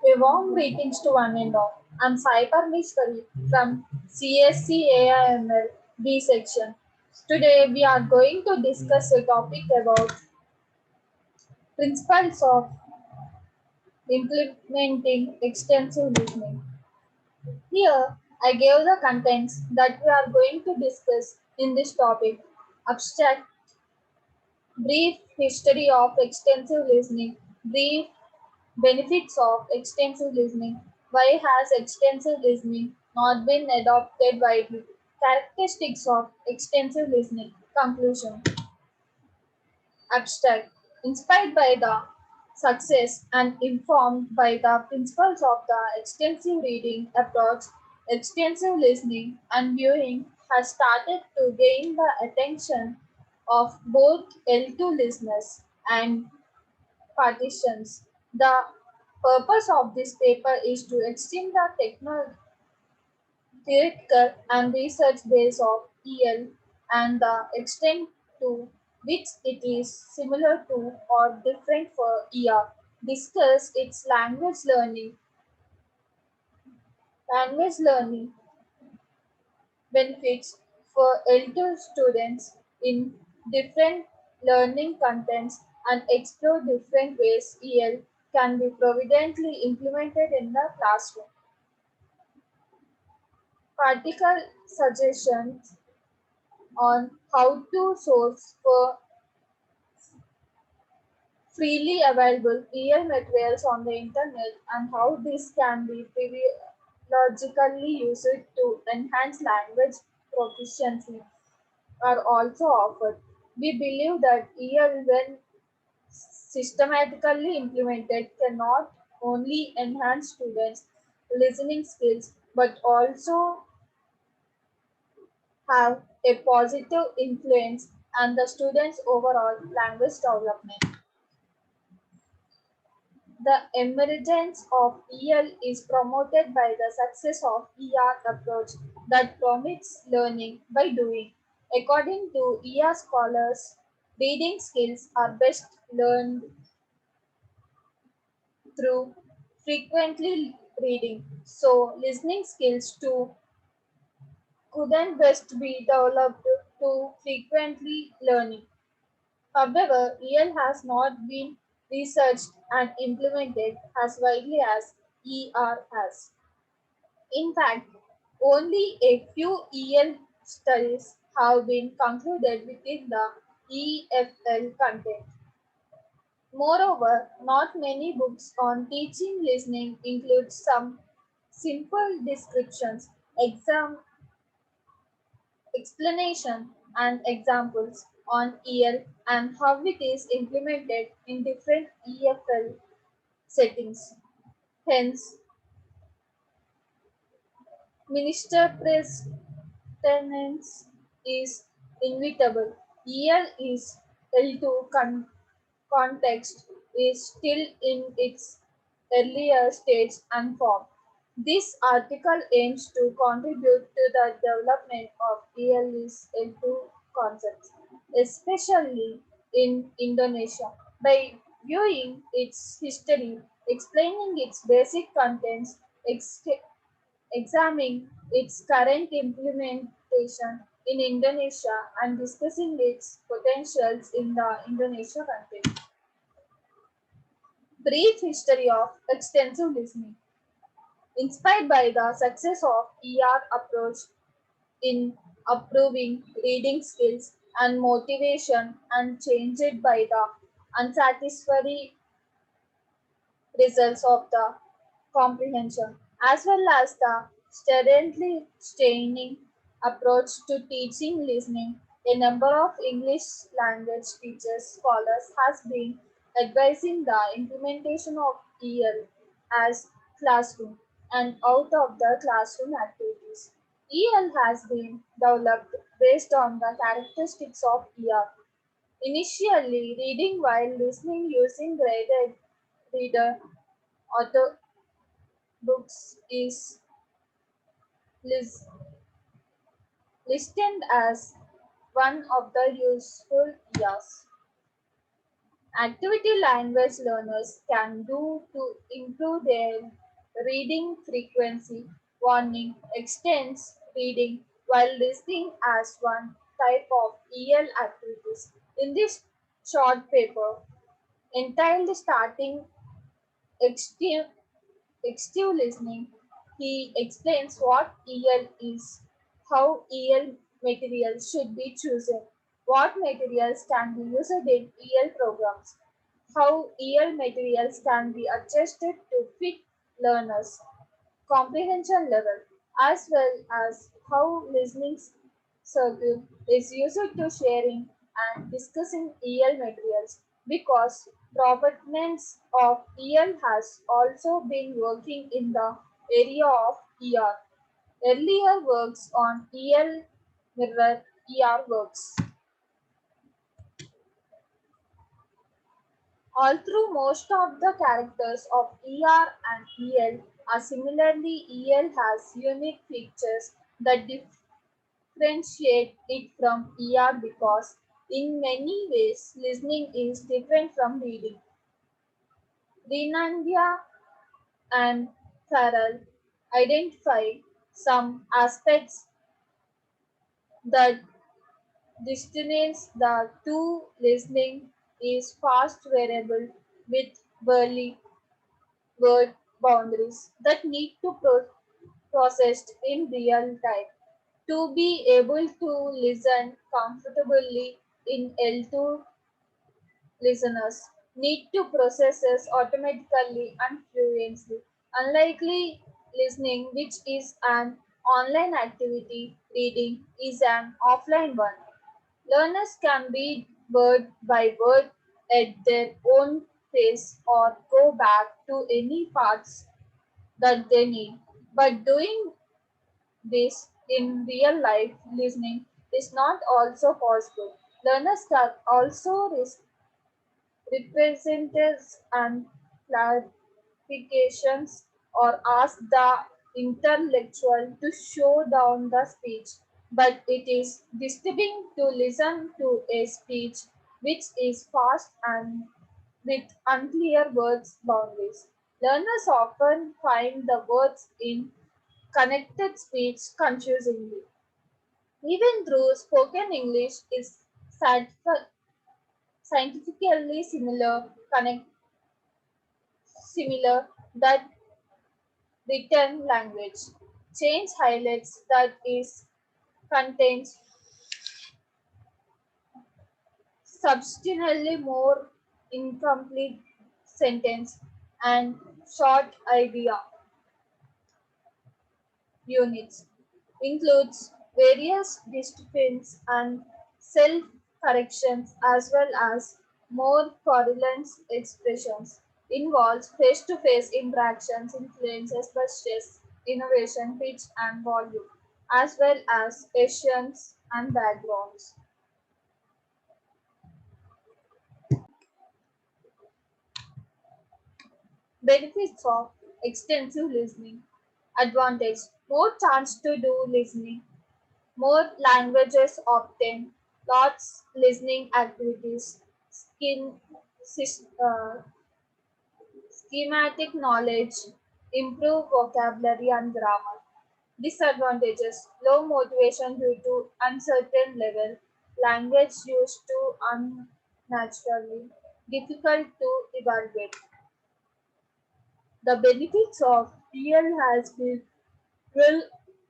A warm greetings to one and all. I'm Sai Parmeshwari from CSC AIML B section. Today we are going to discuss a topic about principles of implementing extensive listening. Here I gave the contents that we are going to discuss in this topic. Abstract, brief history of extensive listening, brief benefits of extensive listening. Why has extensive listening not been adopted widely? Characteristics of extensive listening. Conclusion. Abstract. Inspired by the success and informed by the principles of the extensive reading approach, extensive listening and viewing has started to gain the attention of both L2 listeners and partitions. The purpose of this paper is to extend the theoretical and research base of EL and the extent to which it is similar to or different for ER. Discuss its language learning benefits for L2 students in different learning contents and explore different ways EL can be providently implemented in the classroom. Practical suggestions on how to source for freely available EL materials on the internet and how this can be logically used to enhance language proficiency are also offered. We believe that EL, when systematically implemented, can not only enhance students' listening skills but also have a positive influence on the students' overall language development. The emergence of EL is promoted by the success of ER approach that promotes learning by doing. According to ER scholars, reading skills are best learned through frequently reading. So, listening skills too couldn't best be developed to frequently learning. However, EL has not been researched and implemented as widely as ER has. In fact, only a few EL studies have been concluded within the EFL content. Moreover, not many books on teaching listening include some simple descriptions, explanation, and examples on EL and how it is implemented in different EFL settings. Hence, Minister President's is inevitable. EL is L2 context is still in its earlier stage and form. This article aims to contribute to the development of EL's L2 concepts, especially in Indonesia, by viewing its history, explaining its basic contents, examining its current implementation in Indonesia, and discussing its potentials in the Indonesia country. Brief history of extensive listening. Inspired by the success of ER approach in improving reading skills and motivation and changed by the unsatisfactory results of the comprehension, as well as the steadily straining approach to teaching listening. A number of English language teachers scholars has been advising the implementation of EL as classroom and out of the classroom activities. EL has been developed based on the characteristics of ER. Initially, reading while listening using graded reader auto books is lis- listed as one of the useful years. Activity language learners can do to improve their reading frequency. Warning extends reading while listening as one type of EL activities. In this short paper, entitled Starting Extreme Active listening, he explains what EL is, how EL materials should be chosen, what materials can be used in EL programs, how EL materials can be adjusted to fit learners' comprehension level, as well as how listening circle is used to sharing and discussing EL materials because proponents of EL has also been working in the area of ER. Earlier works on EL mirror ER works. Although most of the characters of ER and EL are similarly, EL has unique features that differentiate it from ER because in many ways listening is different from reading. Renandia and Farrell identify some aspects that distinguish the two. Listening is fast variable with burly word boundaries that need to processed in real time. To be able to listen comfortably in L2, listeners need to process this automatically and fluently. Unlikely listening, which is an online activity, reading is an offline one. Learners can read word by word at their own pace or go back to any parts that they need. But doing this in real life listening is not also possible. Learners can also representatives and clarifications or ask the intellectual to show down the speech, but it is disturbing to listen to a speech which is fast and with unclear words boundaries. Learners often find the words in connected speech confusingly. Even though spoken English is scientifically similar that written language. Change highlights that is contains substantially more incomplete sentence and short idea units, includes various disciplines and self corrections as well as more correlate expressions, involves face to face interactions, influences by stress, innovation, pitch, and volume, as well as Asians and backgrounds. Benefits of extensive listening. Advantage: more chance to do listening, more languages obtained, lots listening activities, skin, schematic knowledge, improve vocabulary and grammar. Disadvantages: low motivation due to uncertain level, language used too unnaturally, difficult to evaluate. The benefits of real has been well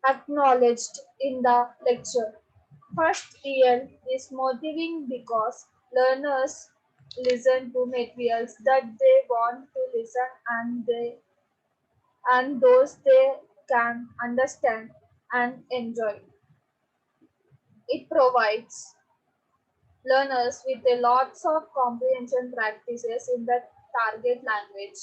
acknowledged in the lecture. First, EL is motivating because learners listen to materials that they want to listen and those they can understand and enjoy. It provides learners with a lots of comprehension practices in the target language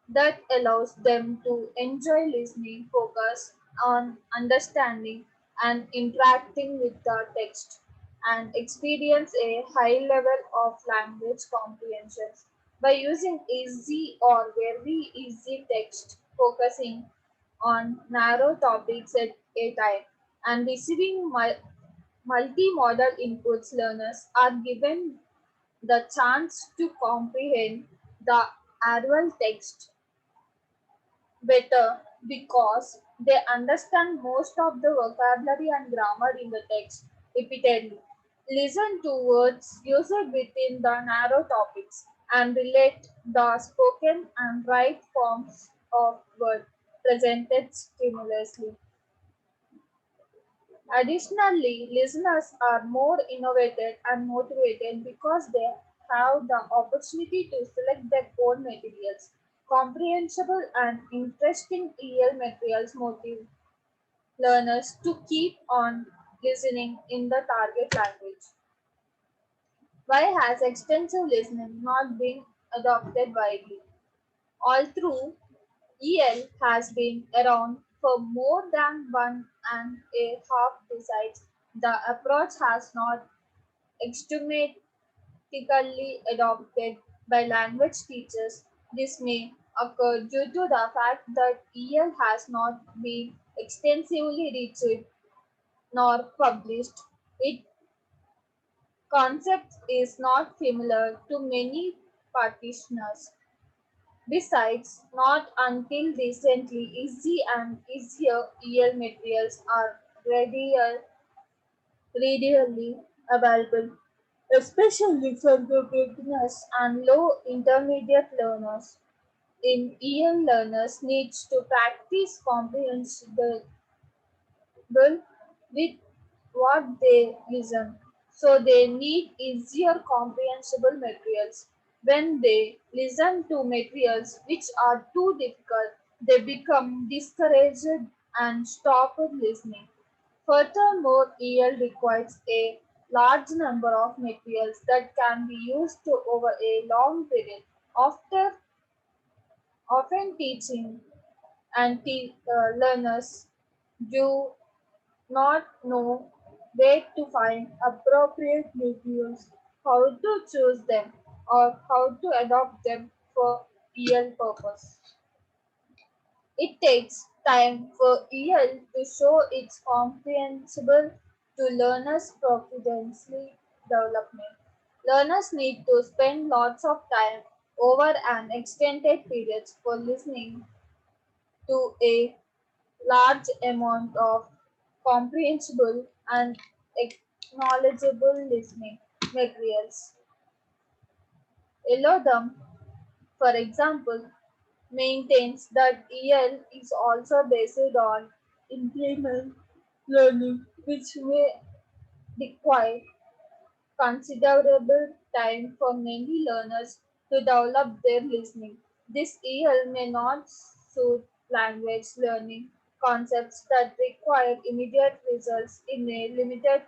that allows them to enjoy listening, focus on understanding and interacting with the text, and experience a high level of language comprehension by using easy or very easy text, focusing on narrow topics at a time, and receiving multimodal inputs. Learners are given the chance to comprehend the oral text better because they understand most of the vocabulary and grammar in the text repeatedly. Listen to words used within the narrow topics and relate the spoken and write forms of word presented stimulously. Additionally, listeners are more innovative and motivated because they have the opportunity to select their own materials. Comprehensible and interesting EL materials motivate learners to keep on listening in the target language. Why has extensive listening not been adopted widely? Although EL has been around for more than 1.5 decades, the approach has not extremely adopted by language teachers. This may occur due to the fact that EL has not been extensively researched nor published. Its concept is not familiar to many practitioners. Besides, not until recently easy and easier EL materials are readily available, especially for the beginners and low intermediate learners. In EL learners needs to practice comprehensible with what they listen. So they need easier comprehensible materials. When they listen to materials which are too difficult, they become discouraged and stop listening. Furthermore, EL requires a large number of materials that can be used to over a long period. After often teaching and learners do not know where to find appropriate materials, how to choose them, or how to adopt them for EL purpose. It takes time for EL to show its comprehensible to learners' proficiency development. Learners need to spend lots of time over an extended periods for listening to a large amount of comprehensible and acknowledgeable listening materials. Elodam, for example, maintains that EL is also based on implement learning, which may require considerable time for many learners to develop their listening. This EL may not suit language learning concepts that require immediate results in a limited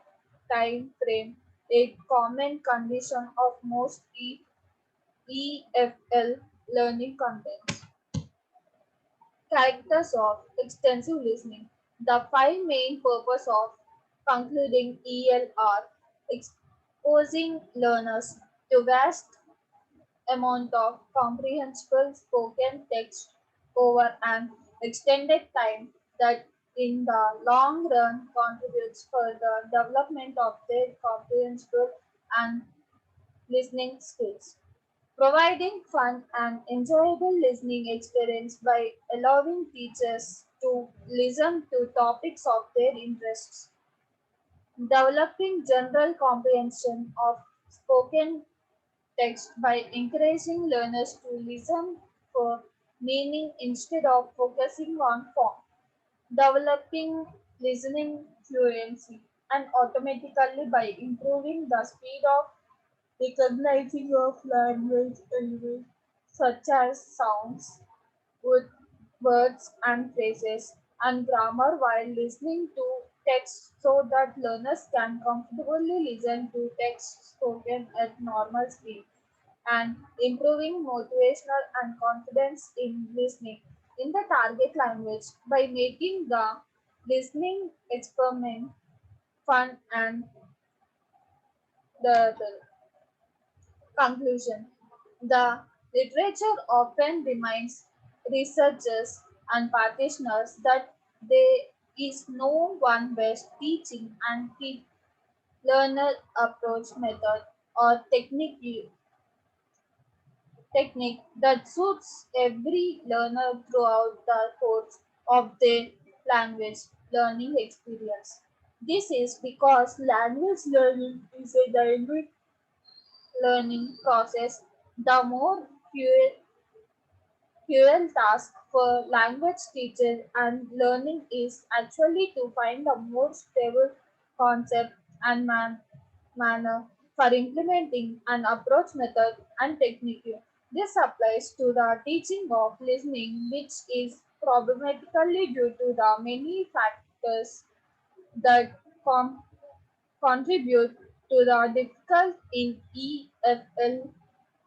time frame, a common condition of most EFL learning contents. Characters of extensive listening. The five main purposes of concluding EL are exposing learners to vast amount of comprehensible spoken text over an extended time that in the long run contributes for the development of their comprehensible and listening skills, providing fun and enjoyable listening experience by allowing teachers to listen to topics of their interests, developing general comprehension of spoken text by encouraging learners to listen for meaning instead of focusing on form, developing listening fluency, and automatically by improving the speed of recognizing of language elements such as sounds, with words and phrases, and grammar while listening to text so that learners can comfortably listen to text spoken at normal speed and improving motivational and confidence in listening in the target language by making the listening experiment fun and the conclusion. The literature often reminds researchers and practitioners that there is no one best teaching and learner approach method. or technique that suits every learner throughout the course of their language learning experience. This is because language learning is a dynamic learning process. The more cruel task for language teachers and learning is actually to find a more stable concept and manner for implementing an approach method and technique. This applies to the teaching of listening, which is problematically due to the many factors that contribute to the difficult in EFL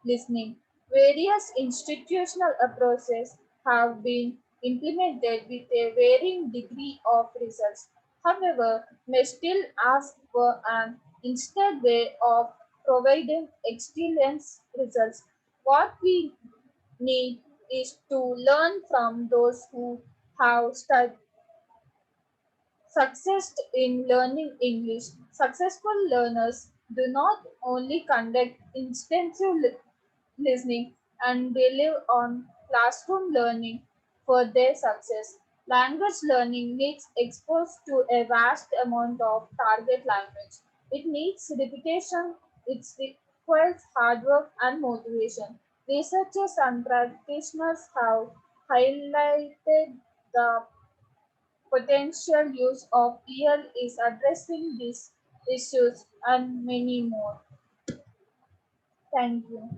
listening. Various institutional approaches have been implemented with a varying degree of results. However, may still ask for an instead way of providing excellent results. What we need is to learn from those who have success in learning English. Successful learners do not only conduct intensive listening and rely on classroom learning for their success. Language learning needs exposed to a vast amount of target language. It needs repetition, it requires hard work and motivation. Researchers and practitioners have highlighted the potential use of EL is addressing these issues and many more. Thank you.